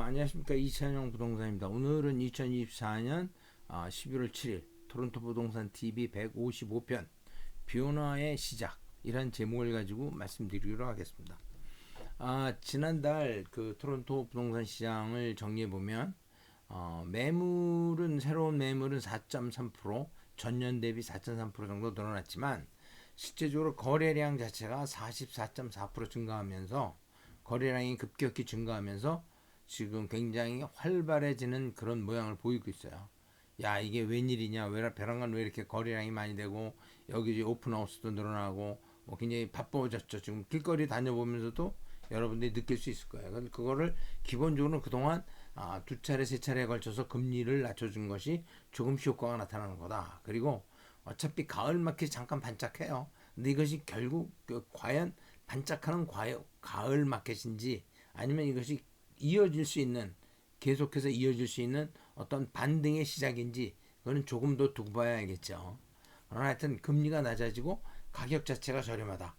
안녕하십니까. 이찬영 부동산입니다. 오늘은 2024년 11월 7일 토론토 부동산 TV 155편 변화의 시작 이란 제목을 가지고 말씀드리도록 하겠습니다. 지난달 그 토론토 부동산 시장을 정리해 보면 새로운 매물은 4.3% 전년 대비 4.3% 정도 늘어났지만 실제적으로 거래량 자체가 44.4% 증가하면서 거래량이 급격히 증가하면서 지금 굉장히 활발해지는 그런 모양을 보이고 있어요. 야, 이게 웬일이냐? 베란간 왜 이렇게 거래량이 많이 되고 여기 오픈하우스도 늘어나고 굉장히 바빠졌죠. 지금 길거리 다녀보면서도 여러분들이 느낄 수 있을 거예요. 그거를 기본적으로 그동안 두 차례 세 차례에 걸쳐서 금리를 낮춰준 것이 조금씩 효과가 나타나는 거다. 그리고 어차피 가을 마켓이 잠깐 반짝해요. 근데 이것이 결국 과연 반짝하는 가을 마켓인지 아니면 이것이 계속해서 이어질 수 있는 어떤 반등의 시작인지 그거는 조금 더 두고 봐야 알겠죠. 그러나 하여튼 금리가 낮아지고 가격 자체가 저렴하다.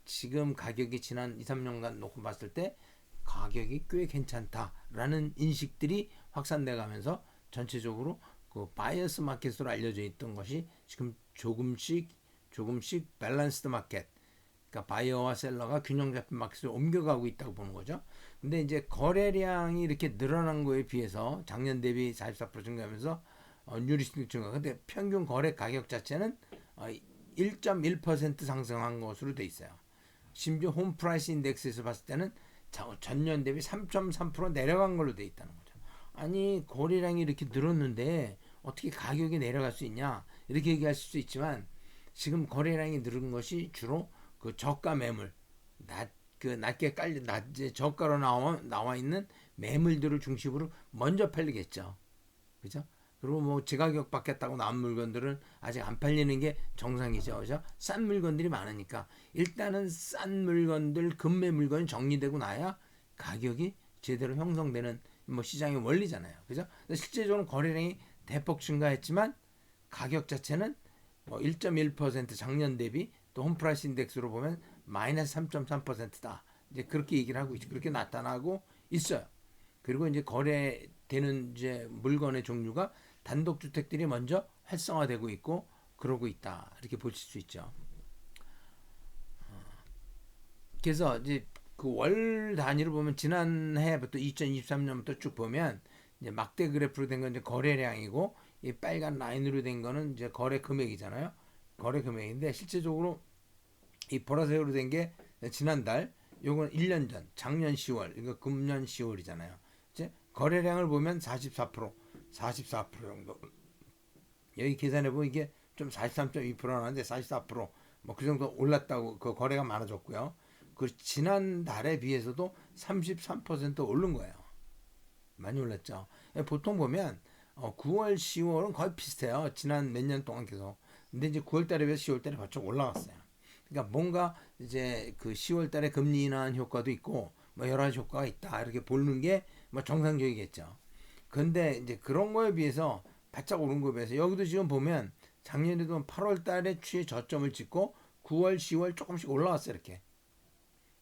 지금 가격이 지난 2, 3년간 놓고 봤을 때 가격이 꽤 괜찮다라는 인식들이 확산돼 가면서 전체적으로 그 바이어스 마켓으로 알려져 있던 것이 지금 조금씩 밸런스드 마켓, 그러니까 바이어와 셀러가 균형 잡힌 마켓으로 옮겨가고 있다고 보는 거죠. 근데 이제 거래량이 이렇게 늘어난 거에 비해서 작년 대비 44% 증가하면서 뉴리스팅 증가. 근데 평균 거래 가격 자체는 1.1% 상승한 것으로 돼 있어요. 심지어 홈 프라이스 인덱스에서 봤을 때는 전년 대비 3.3% 내려간 걸로 돼 있다는 거죠. 아니, 거래량이 이렇게 늘었는데 어떻게 가격이 내려갈 수 있냐? 이렇게 얘기하실 수 있지만 지금 거래량이 늘은 것이 주로 그 저가 매물, 낮게 저가로 나와 있는 매물들을 중심으로 먼저 팔리겠죠. 그죠? 그리고 뭐 제가격 받겠다고 나온 물건들은 아직 안 팔리는 게 정상이죠. 그죠? 싼 물건들이 많으니까 일단은 싼 물건들, 금매 물건이 정리되고 나야 가격이 제대로 형성되는 뭐 시장의 원리잖아요. 그죠? 실제적으로 거래량이 대폭 증가했지만 가격 자체는 뭐 1.1% 작년 대비 또 홈프라이스 인덱스로 보면 마이너스 3.3%다. 이제 그렇게 얘기를 하고 있죠. 그렇게 나타나고 있어요. 그리고 이제 거래되는 이제 물건의 종류가 단독주택들이 먼저 활성화되고 있고 그러고 있다. 이렇게 보실 수 있죠. 그래서 이제 그 월 단위로 보면 지난해부터 2023년부터 쭉 보면 이제 막대 그래프로 된 건 이제 거래량이고 이 빨간 라인으로 된 거는 이제 거래 금액이잖아요. 거래 금액인데 실제적으로 이 보라색으로 된 게 지난달, 요건 1년 전, 작년 10월, 이거 금년 10월이잖아요. 이제 거래량을 보면 44% 정도. 여기 계산해 보면 이게 좀 43.2% 나는데 44%뭐 그 정도 올랐다고 그 거래가 많아졌고요. 그 지난달에 비해서도 33% 오른 거예요. 많이 올랐죠. 보통 보면 9월, 10월은 거의 비슷해요. 지난 몇 년 동안 계속. 근데 이제 9월 달에 비해서 10월 달에 바짝 올라갔어요. 그러니까 뭔가 이제 그 10월 달에 금리 인하한 효과도 있고 뭐 여러 가지 효과가 있다. 이렇게 보는 게 뭐 정상적이겠죠. 근데 이제 그런 거에 비해서 바짝 오른 거에 비해서 여기도 지금 보면 작년에도 8월 달에 취해 저점을 찍고 9월, 10월 조금씩 올라왔어요. 이렇게.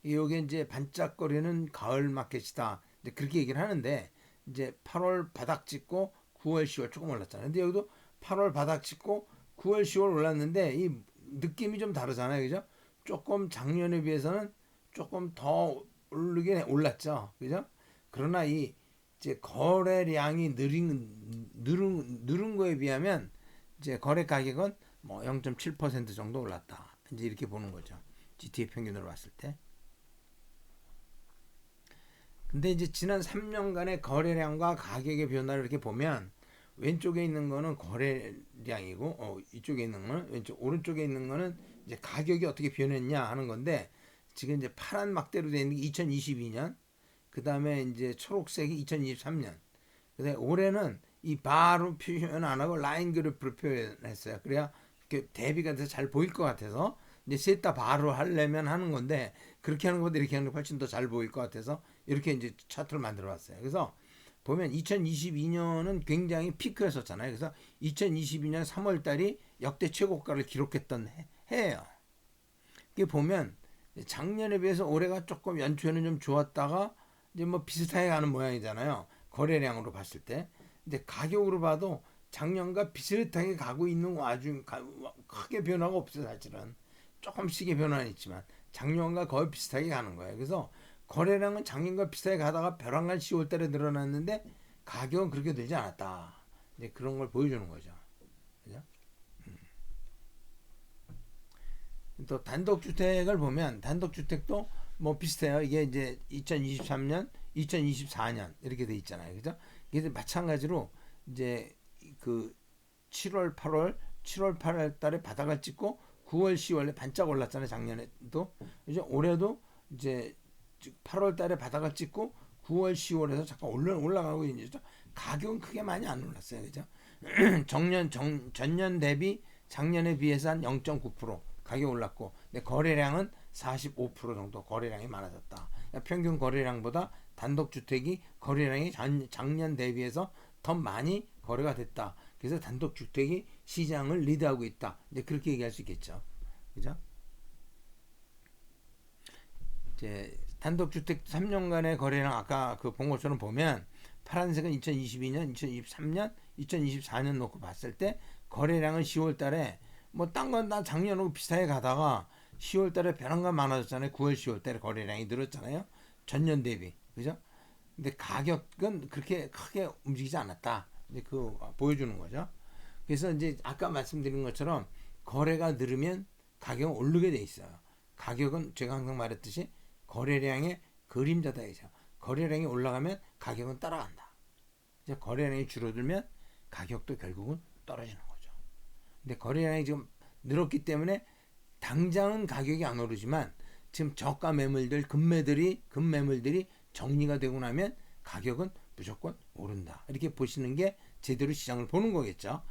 이게 이제 반짝거리는 가을 마켓이다. 이제 그렇게 얘기를 하는데 이제 8월 바닥 찍고 9월, 10월 조금 올랐잖아요. 근데 여기도 8월 바닥 찍고 9월, 10월 올랐는데 이 느낌이 좀 다르잖아요. 그죠? 조금 작년에 비해서는 조금 더 오르긴 올랐죠. 그죠? 그러나 이 이제 거래량이 느른 거에 비하면 이제 거래 가격은 뭐 0.7% 정도 올랐다. 이제 이렇게 보는 거죠. GTA 평균으로 봤을 때. 근데 이제 지난 3년간의 거래량과 가격의 변화를 이렇게 보면 왼쪽에 있는 거는 거래량이고 이쪽에 있는 거는 오른쪽에 있는 거는 이제 가격이 어떻게 변했냐 하는 건데 지금 이제 파란 막대로 되어 있는 게 2022년, 그 다음에 이제 초록색이 2023년. 근데 올해는 이 바로 표현 안 하고 라인 그래프로 표현했어요. 그래야 이렇게 대비가 돼서 잘 보일 것 같아서 이제 셋 다 바로 하려면 하는 건데 그렇게 하는 것보다 이렇게 하는 게 훨씬 더 잘 보일 것 같아서 이렇게 이제 차트를 만들어 봤어요. 그래서 보면 2022년은 굉장히 피크였었잖아요. 그래서 2022년 3월 달이 역대 최고가를 기록했던 해예요. 이게 보면 작년에 비해서 올해가 조금 연초에는 좀 좋았다가 이제 뭐 비슷하게 가는 모양이잖아요. 거래량으로 봤을 때. 근데 가격으로 봐도 작년과 비슷하게 가고 있는 와중 크게 변화가 없어요. 사실은 조금씩의 변화는 있지만 작년과 거의 비슷하게 가는 거예요. 그래서 거래량은 작년과 비슷하게 가다가 벼랑간 10월 달에 늘어났는데 가격은 그렇게 되지 않았다. 이제 그런 걸 보여주는 거죠. 그죠? 또 단독주택을 보면 단독주택도 뭐 비슷해요. 이게 이제 2023년, 2024년 이렇게 돼 있잖아요. 그죠? 이게 마찬가지로 이제 그 7월, 8월, 7월, 8월 달에 바닥을 찍고 9월, 10월에 반짝 올랐잖아요. 작년에도. 이제 올해도 이제 8월 달에 바닥을 찍고 9월, 10월에서 잠깐 올라가고 있는데 가격은 크게 많이 안 올랐어요. 그죠? 전년 대비 작년에 비해서 한 0.9% 가격 올랐고, 근데 거래량은 45% 정도 거래량이 많아졌다. 그러니까 평균 거래량보다 단독주택이 거래량이 작년 대비해서 더 많이 거래가 됐다. 그래서 단독주택이 시장을 리드하고 있다. 이제 그렇게 얘기할 수 있겠죠. 그죠? 이제 단독주택 3년간의 거래량 아까 그 본 것처럼 보면 파란색은 2022년, 2023년, 2024년 놓고 봤을 때 거래량은 10월 달에 뭐 딴 건 다 작년하고 비슷하게 가다가 10월 달에 변화가 많아졌잖아요. 9월, 10월 달에 거래량이 늘었잖아요. 전년 대비. 그죠? 근데 가격은 그렇게 크게 움직이지 않았다. 이제 그 보여주는 거죠. 그래서 이제 아까 말씀드린 것처럼 거래가 늘으면 가격은 오르게 돼 있어요. 가격은 제가 항상 말했듯이 거래량의 그림자다 이죠. 거래량이 올라가면 가격은 따라간다. 이제 거래량이 줄어들면 가격도 결국은 떨어지는 거죠. 근데 거래량이 지금 늘었기 때문에 당장은 가격이 안 오르지만 지금 저가 매물들 금매물들이 정리가 되고 나면 가격은 무조건 오른다. 이렇게 보시는 게 제대로 시장을 보는 거겠죠.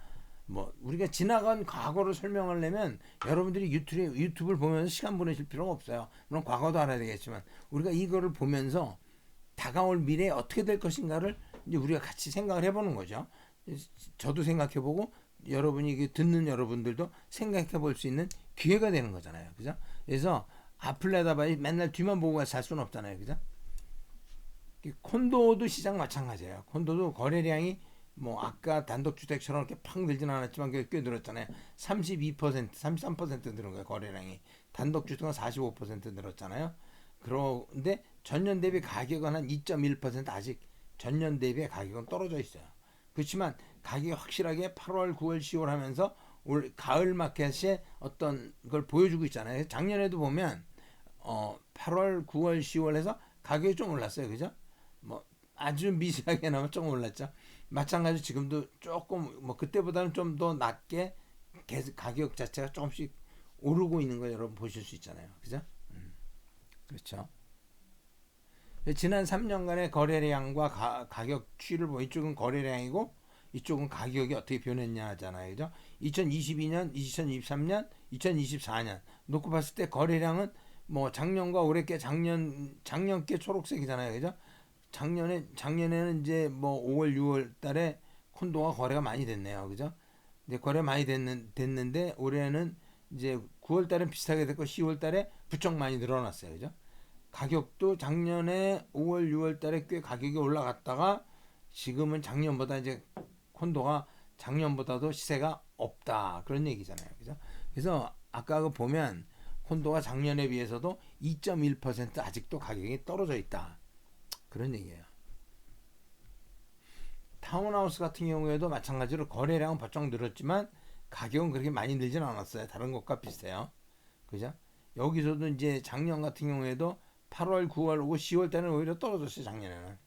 뭐 우리가 지나간 과거를 설명하려면 여러분들이 유튜브를 보면서 시간 보내실 필요가 없어요. 물론 과거도 알아야 되겠지만 우리가 이거를 보면서 다가올 미래에 어떻게 될 것인가를 이제 우리가 같이 생각을 해보는 거죠. 저도 생각해보고 여러분이 듣는 여러분들도 생각해볼 수 있는 기회가 되는 거잖아요. 그죠? 그래서 앞을 내다봐야 맨날 뒤만 보고 살 수는 없잖아요. 그죠? 콘도도 시장 마찬가지예요. 콘도도 거래량이 뭐 아까 단독주택처럼 이렇게 팍 늘진 않았지만 꽤 늘었잖아요. 32%, 33% 늘은 거예요. 거래량이. 단독주택은 45% 늘었잖아요. 그런데 전년 대비 가격은 한 2.1% 아직 전년 대비의 가격은 떨어져 있어요. 그렇지만 가격이 확실하게 8월, 9월, 10월 하면서 올 가을 마켓에 어떤 걸 보여주고 있잖아요. 작년에도 보면 8월, 9월, 10월에서 가격이 좀 올랐어요. 그죠? 뭐 아주 미세하게 나면 조금 올랐죠. 마찬가지로 지금도 조금 뭐 그때보다는 좀 더 낮게 계속 가격 자체가 조금씩 오르고 있는 거 여러분 보실 수 있잖아요. 그죠? 그렇죠. 지난 3년간의 거래량과 가격 추이를 보면 이쪽은 거래량이고 이쪽은 가격이 어떻게 변했냐 하잖아요. 그죠? 2022년, 2023년, 2024년 놓고 봤을 때 거래량은 뭐 작년과 올해께 작년께 초록색이잖아요. 그죠? 작년에는 이제 뭐 5월, 6월 달에 콘도가 거래가 많이 됐네요. 그죠? 이제 거래 많이 됐는데 올해는 이제 9월 달은 비슷하게 됐고 10월 달에 부쩍 많이 늘어났어요. 그죠? 가격도 작년에 5월, 6월 달에 꽤 가격이 올라갔다가 지금은 작년보다 이제 콘도가 작년보다도 시세가 없다. 그런 얘기잖아요. 그죠? 그래서 아까 그 보면 콘도가 작년에 비해서도 2.1% 아직도 가격이 떨어져 있다. 그런 얘기예요. 타운하우스 같은 경우에도 마찬가지로 거래량은 벌쩍 늘었지만 가격은 그렇게 많이 늘진 않았어요. 다른 것과 비슷해요. 그죠? 여기서도 이제 작년 같은 경우에도 8월, 9월, 5월, 10월 달에는 오히려 떨어졌어요. 작년에는.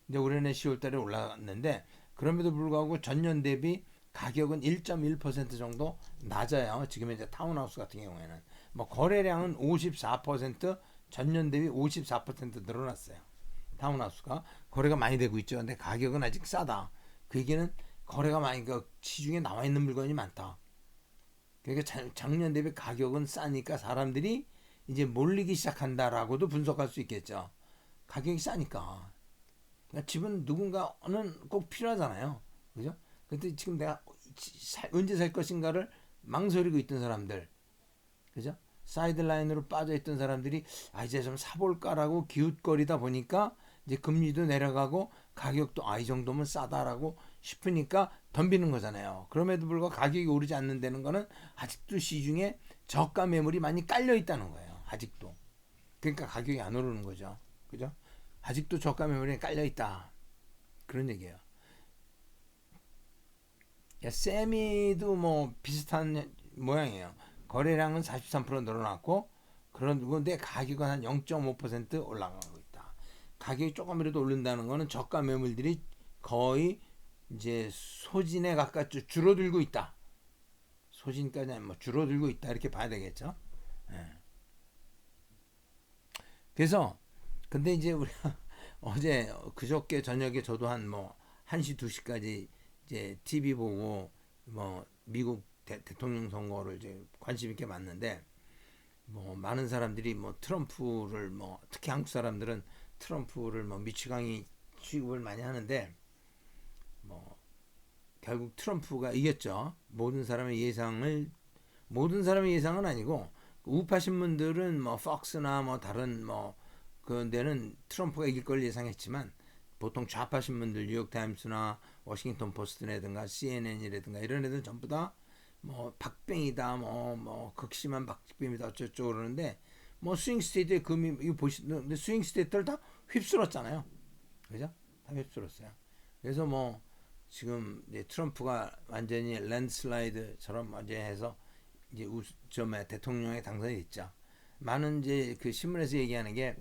근데 올해는 10월 달에 올라갔는데 그럼에도 불구하고 전년 대비 가격은 1.1% 정도 낮아요. 지금 이제 타운하우스 같은 경우에는 뭐 거래량은 54% 전년 대비 54% 늘어났어요. 타운하우스가 거래가 많이 되고 있죠. 근데 가격은 아직 싸다. 그 얘기는 거래가 많이 시중에 나와 있는 물건이 많다. 그러니까 작년 대비 가격은 싸니까 사람들이 이제 몰리기 시작한다라고도 분석할 수 있겠죠. 가격이 싸니까. 그러니까 집은 누군가는 꼭 필요하잖아요. 그죠? 근데 지금 내가 언제 살 것인가를 망설이고 있던 사람들. 그죠? 사이드라인으로 빠져있던 사람들이 이제 좀 사볼까라고 기웃거리다 보니까 이제 금리도 내려가고 가격도 이 정도면 싸다라고 싶으니까 덤비는 거잖아요. 그럼에도 불구하고 가격이 오르지 않는다는 거는 아직도 시중에 저가 매물이 많이 깔려 있다는 거예요. 아직도. 그러니까 가격이 안 오르는 거죠. 그죠? 아직도 저가 매물이 깔려 있다. 그런 얘기예요. 세미도 뭐 비슷한 모양이에요. 거래량은 43% 늘어났고 그런데 가격은 한 0.5% 올라가고 있다. 가격이 조금이라도 오른다는 거는 저가 매물들이 거의 이제 소진에 가까이 줄어들고 있다. 소진까지 아니면 뭐 줄어들고 있다 이렇게 봐야 되겠죠. 예. 그래서 근데 이제 우리가 어제 그저께 저녁에 저도 한 뭐 1시 2시까지 이제 TV 보고 뭐 미국 대통령 선거를 이제 관심 있게 봤는데 뭐 많은 사람들이 뭐 트럼프를 뭐 특히 한국 사람들은 트럼프를 뭐 미치광이 취급을 많이 하는데 뭐 결국 트럼프가 이겼죠. 모든 사람의 예상은 아니고 우파 신문들은 뭐 폭스나 뭐 다른 뭐 그런 데는 트럼프가 이길 걸 예상했지만 보통 좌파 신문들 뉴욕타임스나 워싱턴 포스트라든가 CNN이라든가 이런 애들은 전부 다 뭐 박빙이다 뭐 극심한 박빙이다 어쩌고 그러는데 뭐 스윙 스테이트의 금이 이거 보시는데 스윙 스테이트를 다 휩쓸었잖아요. 그죠? 다 휩쓸었어요. 그래서 뭐 지금 이제 트럼프가 완전히 랜드슬라이드처럼 이제 해서 이제 대통령에 당선이 됐죠. 많은 이제 그 신문에서 얘기하는 게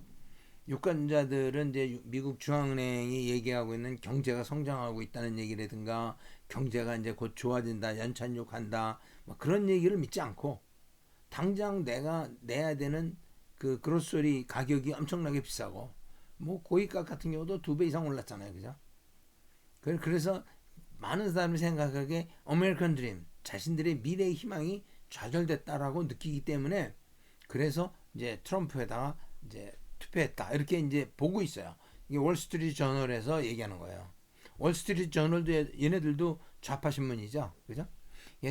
유권자들은 이제 미국 중앙은행이 얘기하고 있는 경제가 성장하고 있다는 얘기라든가 경제가 이제 곧 좋아진다, 연착륙한다, 뭐 그런 얘기를 믿지 않고 당장 내가 내야 되는 그 그로서리 가격이 엄청나게 비싸고 뭐 고깃값 같은 경우도 2배 이상 올랐잖아요, 그죠? 그래서 많은 사람이 생각하기에 아메리칸 드림, 자신들의 미래의 희망이 좌절됐다라고 느끼기 때문에 그래서 이제 트럼프에다가 이제 투표했다 이렇게 이제 보고 있어요. 이게 월스트리트 저널에서 얘기하는 거예요. 월스트리트 저널도 얘네들도 좌파 신문이죠, 그죠?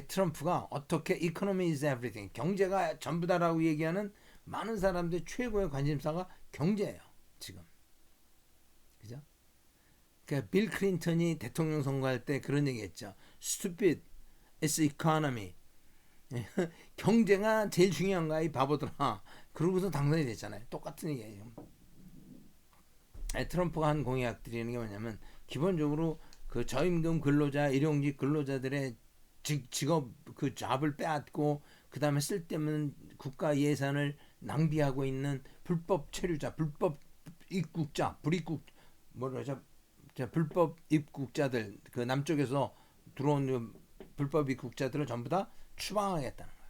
트럼프가 어떻게 economy is everything 경제가 전부다라고 얘기하는 많은 사람들 최고의 관심사가 경제예요, 지금, 그죠? 그러니까 빌 클린턴이 대통령 선거할 때 그런 얘기했죠. Stupid, it's economy. 경제가 제일 중요한가 이 바보들아. 그러고서 당선이 됐잖아요. 똑같은 얘기예요. 트럼프가 한 공약들이 있는 게 뭐냐면 기본적으로 그 저임금 근로자, 일용직 근로자들의 직업 그 잡을 빼앗고 그 다음에 쓸데없는 국가 예산을 낭비하고 있는 불법 체류자, 불법 입국자, 뭐라죠? 불법 입국자들 그 남쪽에서 들어온 불법 입국자들을 전부 다 추방하겠다는 거야.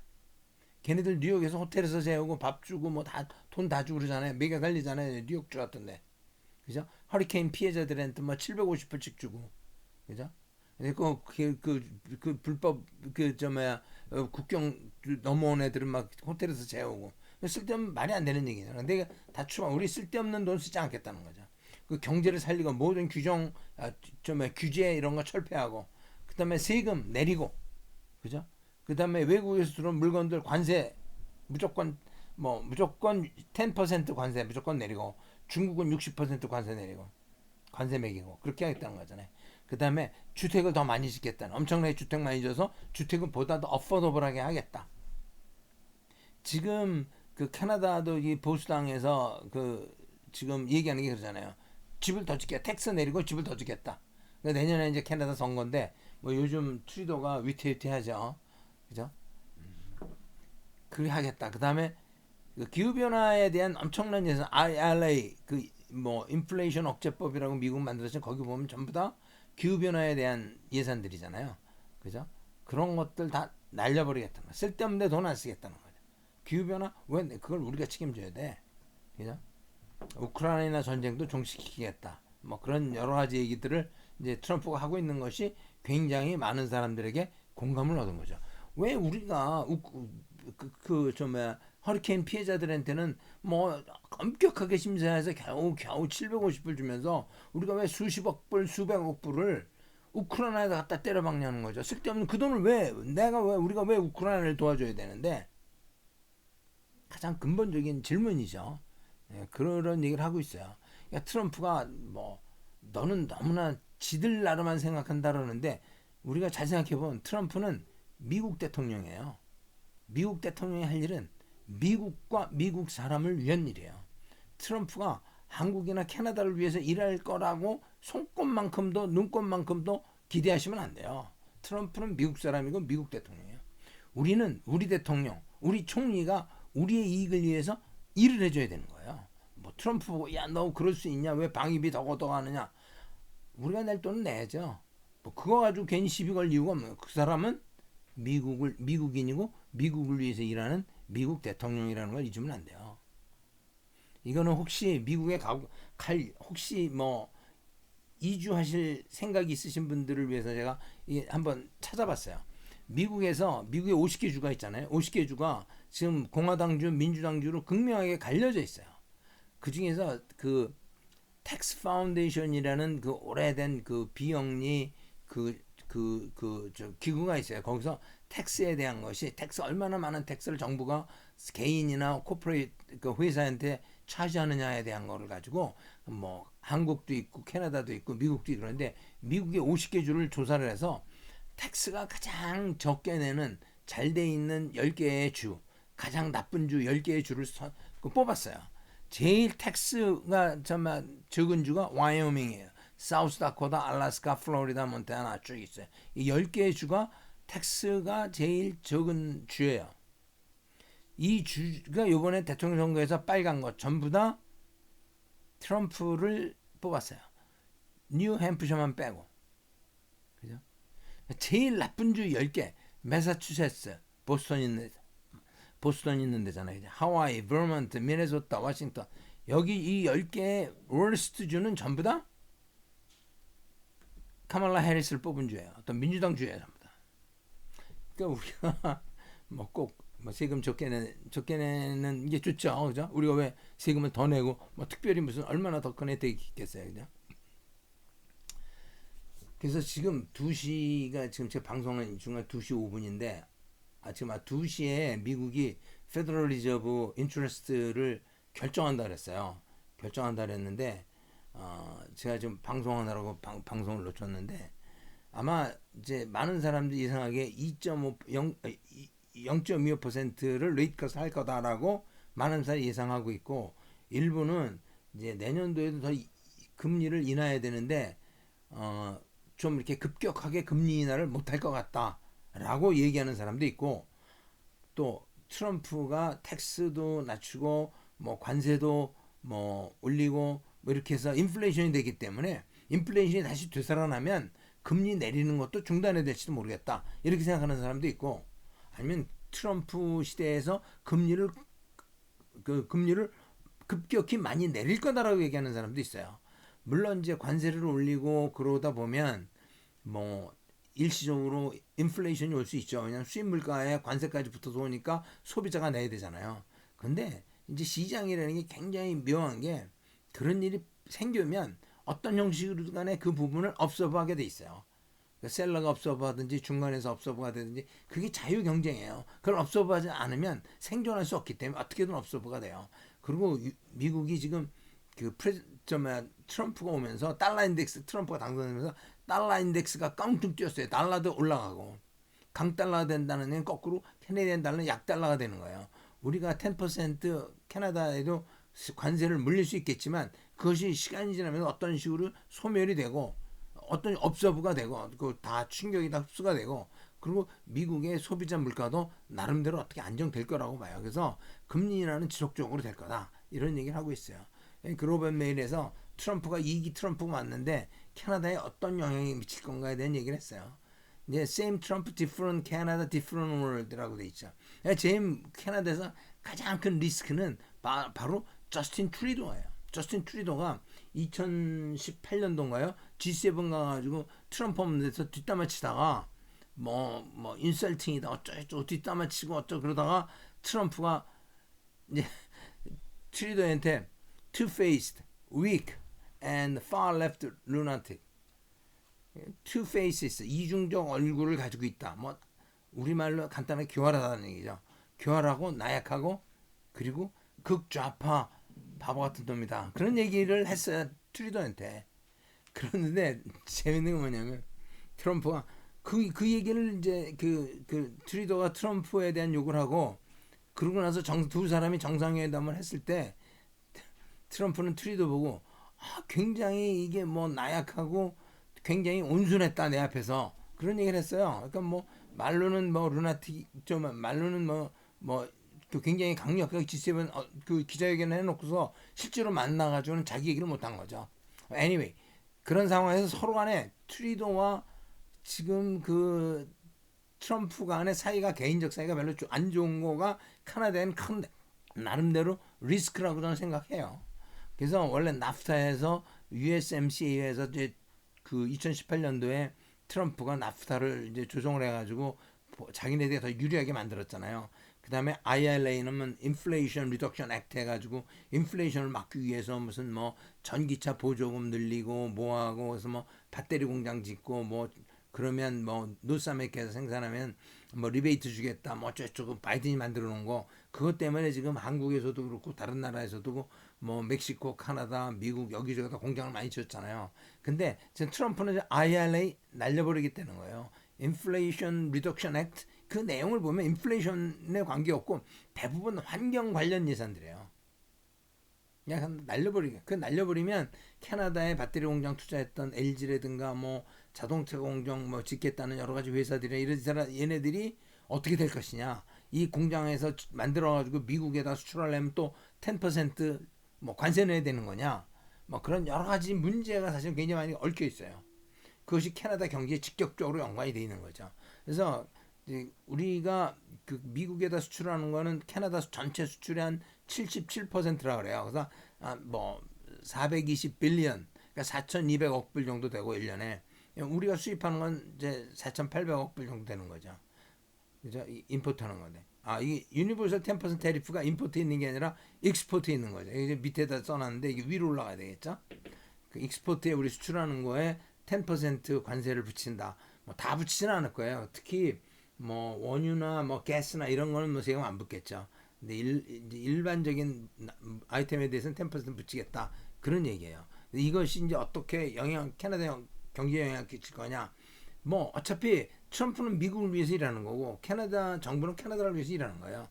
걔네들 뉴욕에서 호텔에서 재우고 밥 주고 뭐 다 돈 다 주고 그러잖아요. 매겨 갈리잖아요. 뉴욕 주 같은데. 그죠? 허리케인 피해자들한테 뭐 750불씩 주고. 그죠? 그 불법 국경 넘어온 애들은 막 호텔에서 재우고 쓸데없는 말이 안 되는 얘기죠. 근데 다 추방 우리 쓸데없는 돈 쓰지 않겠다는 거죠. 그 경제를 살리고 모든 규제 이런 거 철폐하고 그다음에 세금 내리고 그죠? 그다음에 외국에서 들어온 물건들 관세 무조건 10% 관세 무조건 내리고 중국은 60% 관세 내리고 관세 매기고 그렇게 하겠다는 거잖아요. 그다음에 주택을 더 많이 짓겠다는 엄청나게 주택 많이 줘서 주택은 보다 더 어포더블하게 하겠다. 지금 그 캐나다도 이 보수당에서 그 지금 얘기하는 게 그러잖아요. 집을 더 짓겠다. 텍스 내리고 집을 더 짓겠다. 그러니까 내년에 이제 캐나다 선거인데 뭐 요즘 트리도가 위태위태하죠. 그죠? 그렇게 하겠다. 그다음에 그 기후 변화에 대한 엄청난 예산 IRA 그 뭐 인플레이션 억제법이라고 미국 만들었지만 거기 보면 전부 다 기후 변화에 대한 예산들이잖아요. 그죠? 그런 것들 다 날려버리겠다는 거. 쓸데없는 돈 안 쓰겠다는 거죠. 기후 변화 왜 그걸 우리가 책임져야 돼? 그죠? 우크라이나 전쟁도 종식시키겠다. 뭐 그런 여러 가지 얘기들을 이제 트럼프가 하고 있는 것이 굉장히 많은 사람들에게 공감을 얻은 거죠. 왜 우리가 허리케인 피해자들한테는 뭐 엄격하게 심사해서 겨우 750불 주면서 우리가 왜 수십억 불, 수백억 불을 우크라이나에다 갖다 때려박냐는 거죠. 쓸데없는 그 돈을 우리가 왜 우크라이나를 도와줘야 되는데 가장 근본적인 질문이죠. 그런 얘기를 하고 있어요. 그러니까 트럼프가 뭐 너는 너무나 지들 나라만 생각한다 그러는데 우리가 잘 생각해보면 트럼프는 미국 대통령이에요. 미국 대통령이 할 일은 미국과 미국 사람을 위한 일이에요. 트럼프가 한국이나 캐나다를 위해서 일할 거라고 손꼽만큼도 눈꼽만큼도 기대하시면 안 돼요. 트럼프는 미국 사람이고 미국 대통령이에요. 우리는 우리 대통령, 우리 총리가 우리의 이익을 위해서 일을 해줘야 되는 거예요. 뭐 트럼프 보고 야 너 그럴 수 있냐? 왜 방위비 더 걷어가느냐? 우리가 낼 돈은 내죠. 뭐 그거 가지고 괜히 시비 걸 이유가 없는 그 사람은 미국인이고 미국을 위해서 일하는 미국 대통령이라는 걸 잊으면 안 돼요. 이거는 혹시 미국에 혹시 뭐 이주하실 생각이 있으신 분들을 위해서 제가 한번 찾아봤어요. 미국에 50개 주가 있잖아요. 50개 주가 지금 공화당주, 민주당주로 극명하게 갈려져 있어요. 그 중에서 그 텍스 파운데이션이라는 그 오래된 그 비영리 저 기구가 있어요. 거기서 텍스에 대한 것이 얼마나 많은 텍스를 정부가 개인이나 코퍼레이트 그 회사한테 차지하느냐에 대한 거를 가지고 뭐 한국도 있고 캐나다도 있고 미국도 있고 그런데 미국의 50개 주를 조사를 해서 텍스가 가장 적게 내는 잘 돼 있는 10개의 주, 가장 나쁜 주 10개의 주를 뽑았어요. 제일 텍스가 정말 적은 주가 와이오밍이에요. 사우스다코타, 알래스카, 플로리다, 몬타나 쭉 있어요. 이 10개의 주가 텍스가 제일 적은 주예요. 이 주가 이번에 대통령 선거에서 빨간 것 전부 다 트럼프를 뽑았어요. 뉴햄프셔만 빼고. 그죠? 제일 나쁜 주 10개. 매사추세츠, 보스턴 있는 데잖아요. 하와이, 버먼트, 미네소타, 워싱턴. 여기 이 10개의 월스트 주는 전부 다 카말라 해리스를 뽑은 주예요. 어떤 민주당 주예요, 전부 다. 그러니까 우리가 뭐 꼭 세금 적게 내는 게 좋죠, 그죠? 우리가 왜 세금을 더 내고 뭐 특별히 무슨 얼마나 더 큰 혜택이 있겠어요, 그죠? 그래서 지금 2시가 지금 제 방송은 중간 2시 5분인데 지금 2시에 미국이 페더럴 리저브 인트레스트를 결정한다 그랬어요. 결정한다 그랬는데 제가 지금 방송하느라고 방송을 놓쳤는데 아마 이제 많은 사람들이 이상하게 0.25%를 레이트 컷을 할 거다라고 많은 사람이 예상하고 있고 일부는 이제 내년도에도 더 금리를 인하해야 되는데 좀 이렇게 급격하게 금리 인하를 못할 것 같다라고 얘기하는 사람도 있고 또 트럼프가 텍스도 낮추고 뭐 관세도 뭐 올리고 뭐 이렇게 해서 인플레이션이 되기 때문에 인플레이션이 다시 되살아나면 금리 내리는 것도 중단해야 될지도 모르겠다 이렇게 생각하는 사람도 있고 아니면 트럼프 시대에서 금리를 급격히 많이 내릴 거다라고 얘기하는 사람도 있어요. 물론 이제 관세를 올리고 그러다 보면 뭐 일시적으로 인플레이션이 올 수 있죠. 그냥 수입 물가에 관세까지 붙어서 오니까 소비자가 내야 되잖아요. 근데 이제 시장이라는 게 굉장히 묘한 게 그런 일이 생기면 어떤 형식으로 간에 그 부분을 업서브하게 돼 있어요. 그러니까 셀러가 업서브하든지 중간에서 업서브하든지 그게 자유 경쟁이에요. 그걸 업서브하지 않으면 생존할 수 없기 때문에 어떻게든 업서브가 돼요. 그리고 미국이 지금 트럼프가 오면서 달러 인덱스 트럼프가 당선되면서 달러 인덱스가 깡통 뛰었어요. 달러도 올라가고 강달러가 된다는 건 거꾸로 캐네디안 달러는 약달러가 되는 거예요. 우리가 10% 캐나다에도 관세를 물릴 수 있겠지만 그것이 시간이 지나면 어떤 식으로 소멸이 되고 어떤 업서브가 되고 그 다 충격이 다 흡수가 되고 그리고 미국의 소비자 물가도 나름대로 어떻게 안정될 거라고 봐요. 그래서 금리 인하는 지속적으로 될 거다 이런 얘기를 하고 있어요. 글로벌 메일에서 트럼프가 2기 트럼프가 맞는데 캐나다에 어떤 영향이 미칠 건가에 대한 얘기를 했어요. 이제 same Trump, different Canada, different world라고 돼 있죠. 제임 캐나다에서 가장 큰 리스크는 바로 저스틴 트리도예요. 저스틴 트리도가 2018년도인가요? G7 가가지고 트럼프 없는 데서 뒷담화 치다가 뭐 인설팅이다 어쩌고 뒷담화 치고 어쩌고 그러다가 트럼프가 이제 트리도한테 two-faced, weak, and far left lunatic. two faces, 이중적 얼굴을 가지고 있다. 뭐 우리말로 간단하게 교활하다는 얘기죠. 교활하고 나약하고 그리고 극좌파 바보 같은 놈이다. 그런 얘기를 했어요. 트리도한테. 그런데 재밌는 건 뭐냐면 트럼프가 그 얘기를 이제 그 트루도가 트럼프에 대한 욕을 하고 그러고 나서 두 사람이 정상회담을 했을 때 트럼프는 트루도 보고 굉장히 이게 뭐 나약하고 굉장히 온순했다 내 앞에서 그런 얘기를 했어요. 그러니까 뭐 말로는 뭐 루나틱 좀 말로는 그 굉장히 강력하게 G7 그 기자회견을 해놓고서 실제로 만나가지고는 자기 얘기를 못한 거죠. Anyway 그런 상황에서 서로 간에 트루도와 지금 그 트럼프 간의 사이가 개인적 사이가 별로 안 좋은 거가 캐나다에는 큰 나름대로 리스크라고 저는 생각해요. 그래서 원래 나프타에서 USMCA에서 이제 그 2018년도에 트럼프가 나프타를 이제 조정을 해가지고 자기네들이 더 유리하게 만들었잖아요. 그 다음에 IRA는 인플레이션 리덕션 액트 해가지고 인플레이션을 막기 위해서 무슨 뭐 전기차 보조금 늘리고 뭐하고 그래서 뭐 배터리 공장 짓고 뭐 그러면 뭐 노스아메리카에서 생산하면 뭐 리베이트 주겠다 뭐 어쩌고 바이든이 만들어 놓은 거 그것 때문에 지금 한국에서도 그렇고 다른 나라에서도 뭐 멕시코, 카나다, 미국 여기저기다 공장을 많이 지었잖아요. 근데 지금 트럼프는 IRA 날려버리겠다는 거예요. 인플레이션 리덕션 액트 그 내용을 보면 인플레이션에 관계없고 대부분 환경 관련 예산들이에요. 그냥 날려버리게. 그 날려버리면 캐나다에 배터리 공장 투자했던 LG라든가 뭐 자동차 공장 뭐 짓겠다는 여러 가지 회사들이 이런 사람 얘네들이 어떻게 될 것이냐. 이 공장에서 만들어가지고 미국에다 수출하려면 또 10%뭐 관세 내야 되는 거냐. 뭐 그런 여러 가지 문제가 사실 굉장히 많이 얽혀 있어요. 그것이 캐나다 경제에 직접적으로 연관이 돼 있는 거죠. 그래서 우리가 그 미국에다 수출하는 거는 캐나다 전체 수출의 한 77%라 그래요. 그래서 뭐 420 빌리언, 그러니까 4,200억 불 정도 되고 1년에 우리가 수입하는 건 이제 4,800억 불 정도 되는 거죠. 그죠? 임포트하는 건데. 이게 유니버설 10% 테리프가 임포트에 있는 게 아니라 익스포트에 있는 거죠. 이게 밑에다 써놨는데 이게 위로 올라가야 되겠죠? 그 익스포트에 우리 수출하는 거에 10% 관세를 붙인다. 뭐 다 붙이지는 않을 거예요. 특히 뭐 원유나 뭐 가스나 이런 거는 뭐 세금 안 붙겠죠. 근데 일반적인 아이템에 대해서는 10% 붙이겠다. 그런 얘기예요. 이것이 이제 어떻게 캐나다 경제에 영향을 끼칠 거냐. 뭐 어차피 트럼프는 미국을 위해서 일하는 거고 캐나다 정부는 캐나다를 위해서 일하는 거예요.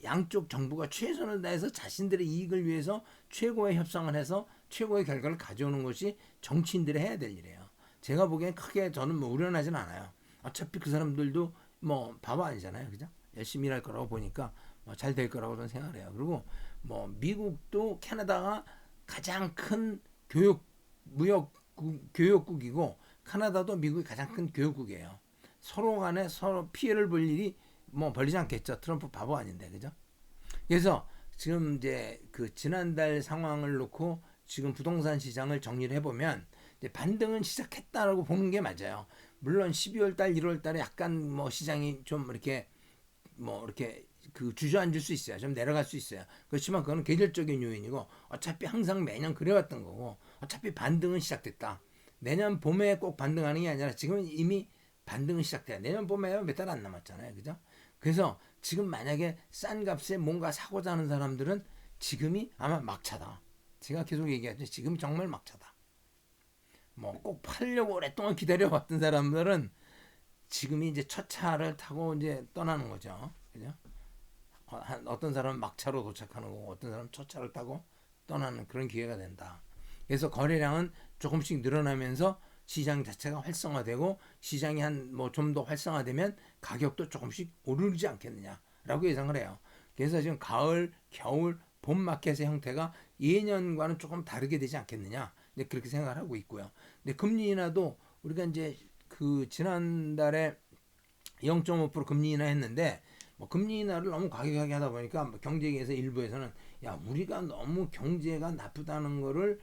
양쪽 정부가 최선을 다해서 자신들의 이익을 위해서 최고의 협상을 해서 최고의 결과를 가져오는 것이 정치인들이 해야 될 일이에요. 제가 보기엔 크게 저는 뭐 우려하진 않아요. 어차피 그 사람들도 뭐 바보 아니잖아요, 그죠? 열심히 일할 거라고 보니까 뭐 잘 될 거라고 저는 생각을 해요. 그리고 뭐 미국도 캐나다가 가장 큰 교역국이고 캐나다도 미국이 가장 큰 교역국이에요. 서로 간에 서로 피해를 볼 일이 뭐 벌리지 않겠죠. 트럼프 바보 아닌데, 그죠? 그래서 지금 이제 그 지난달 상황을 놓고 지금 부동산 시장을 정리를 해보면 이제 반등은 시작했다라고 보는 게 맞아요. 물론 12월 달, 1월 달에 약간 뭐 시장이 좀 이렇게 뭐 이렇게 그 주저앉을 수 있어요. 좀 내려갈 수 있어요. 그렇지만 그거는 계절적인 요인이고 어차피 항상 매년 그래왔던 거고 어차피 반등은 시작됐다. 내년 봄에 꼭 반등하는 게 아니라 지금은 이미 반등은 시작돼요. 내년 봄에 몇 달 안 남았잖아요. 그죠? 그래서 지금 만약에 싼 값에 뭔가 사고자 하는 사람들은 지금이 아마 막차다. 제가 계속 얘기하죠. 지금 정말 막차다. 뭐 꼭 팔려고 오랫동안 기다려왔던 사람들은 지금이 이제 첫 차를 타고 이제 떠나는 거죠. 그죠? 어떤 사람은 막차로 도착하는 거고 어떤 사람은 첫 차를 타고 떠나는 그런 기회가 된다. 그래서 거래량은 조금씩 늘어나면서 시장 자체가 활성화되고 시장이 한 뭐 좀 더 활성화되면 가격도 조금씩 오르지 않겠느냐라고 예상을 해요. 그래서 지금 가을, 겨울, 봄 마켓의 형태가 예년과는 조금 다르게 되지 않겠느냐 이제 그렇게 생각을 하고 있고요. 근데 금리 인하도 우리가 이제 그 지난달에 0.5% 금리 인하 했는데 뭐 금리 인하를 너무 과격하게 하다 보니까 경제계에서 일부에서는 야 우리가 너무 경제가 나쁘다는 거를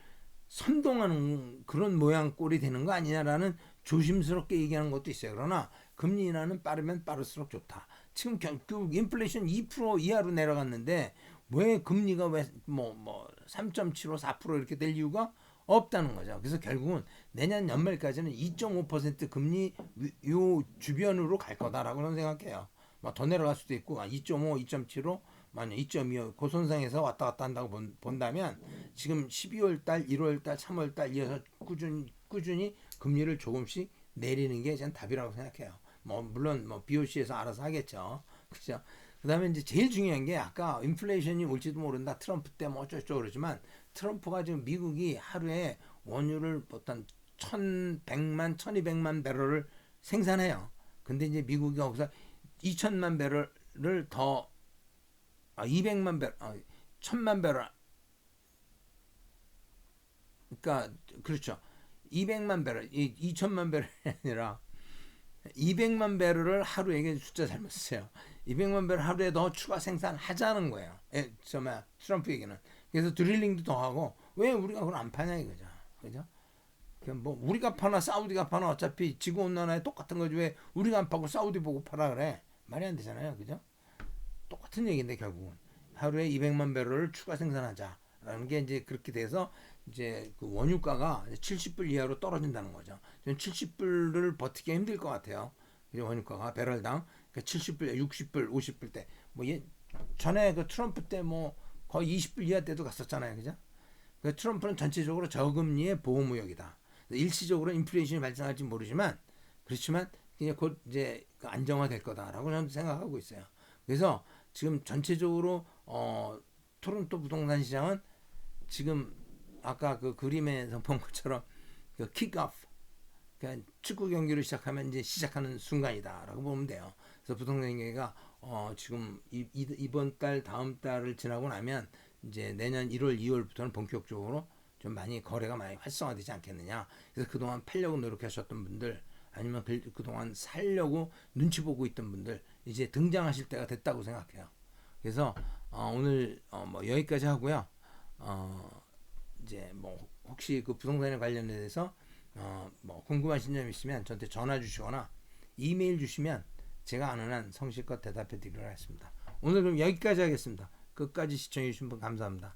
선동하는 그런 모양 꼴이 되는 거 아니냐라는 조심스럽게 얘기하는 것도 있어요. 그러나 금리 인하는 빠르면 빠를수록 좋다. 지금 그 인플레이션 2% 이하로 내려갔는데 왜 금리가 왜 3.75, 4% 이렇게 될 이유가 없다는 거죠. 그래서 결국은 내년 연말까지는 2.5% 금리 요 주변으로 갈 거다라고 저는 생각해요. 뭐 더 내려갈 수도 있고 2.5, 2.75 만약 2.25 고선상에서 왔다 갔다 한다고 본다면 지금 12월 달, 1월 달, 3월 달 이어서 꾸준히 금리를 조금씩 내리는 게 저는 답이라고 생각해요. 뭐 물론 뭐 BOC에서 알아서 하겠죠. 그죠? 그다음에 이제 제일 중요한 게 아까 인플레이션이 올지도 모른다. 트럼프 때 뭐 어쩌고 그러지만 트럼프가 지금 미국이 하루에 원유를 어떤 1,100만, 1,200만 배럴을 생산해요. 근데 이제 미국이 거기서 2천만 배럴을 더 200만 배럴, 1,000만 배럴, 그러니까 그렇죠. 200만 배럴, 2천만 배럴이 아니라 200만 배럴을 하루에 이게 숫자 잘못 썼어요. 200만 배럴 하루에 더 추가 생산하자는 거예요. 트럼프 얘기는. 그래서 드릴링도 더 하고 왜 우리가 그걸 안 파냐 이거죠. 그죠? 뭐 우리가 파나 사우디가 파나 어차피 지구 온난화에 똑같은 거지 왜 우리가 안 파고 사우디 보고 파라 그래? 말이 안 되잖아요. 그죠? 똑같은 얘기인데 결국은 하루에 200만 배럴을 추가 생산하자라는 게 이제 그렇게 돼서 이제 그 원유가가 70불 이하로 떨어진다는 거죠. 저는 70불을 버티기 힘들 것 같아요. 원유가가 배럴당 그러니까 70불, 60불, 50불 때 뭐 전에 그 트럼프 때 뭐 거의 20불 이하 때도 갔었잖아요. 그죠? 그 트럼프는 전체적으로 저금리의 보호무역이다. 일시적으로 인플레이션이 발생할지 모르지만 그렇지만 그냥 곧 이제 안정화될 거다라고 저는 생각하고 있어요. 그래서 지금 전체적으로 토론토 부동산 시장은 지금 아까 그 그림에서 본 것처럼 그 킥오프 그러니까 축구 경기를 시작하면 이제 시작하는 순간이다라고 보면 돼요. 그래서 부동산 경기가 지금 이번 달 다음 달을 지나고 나면 이제 내년 1월 2월부터는 본격적으로 좀 많이 거래가 많이 활성화되지 않겠느냐. 그래서 그동안 팔려고 노력하셨던 분들 아니면 그동안 살려고 눈치 보고 있던 분들 이제 등장하실 때가 됐다고 생각해요. 그래서 오늘 뭐 여기까지 하고요. 이제 뭐 혹시 그 부동산에 관련해서 뭐 궁금하신 점 있으면 저한테 전화 주시거나 이메일 주시면 제가 아는 한 성실껏 대답해 드리도록 하겠습니다. 오늘 그럼 여기까지 하겠습니다. 끝까지 시청해 주신 분 감사합니다.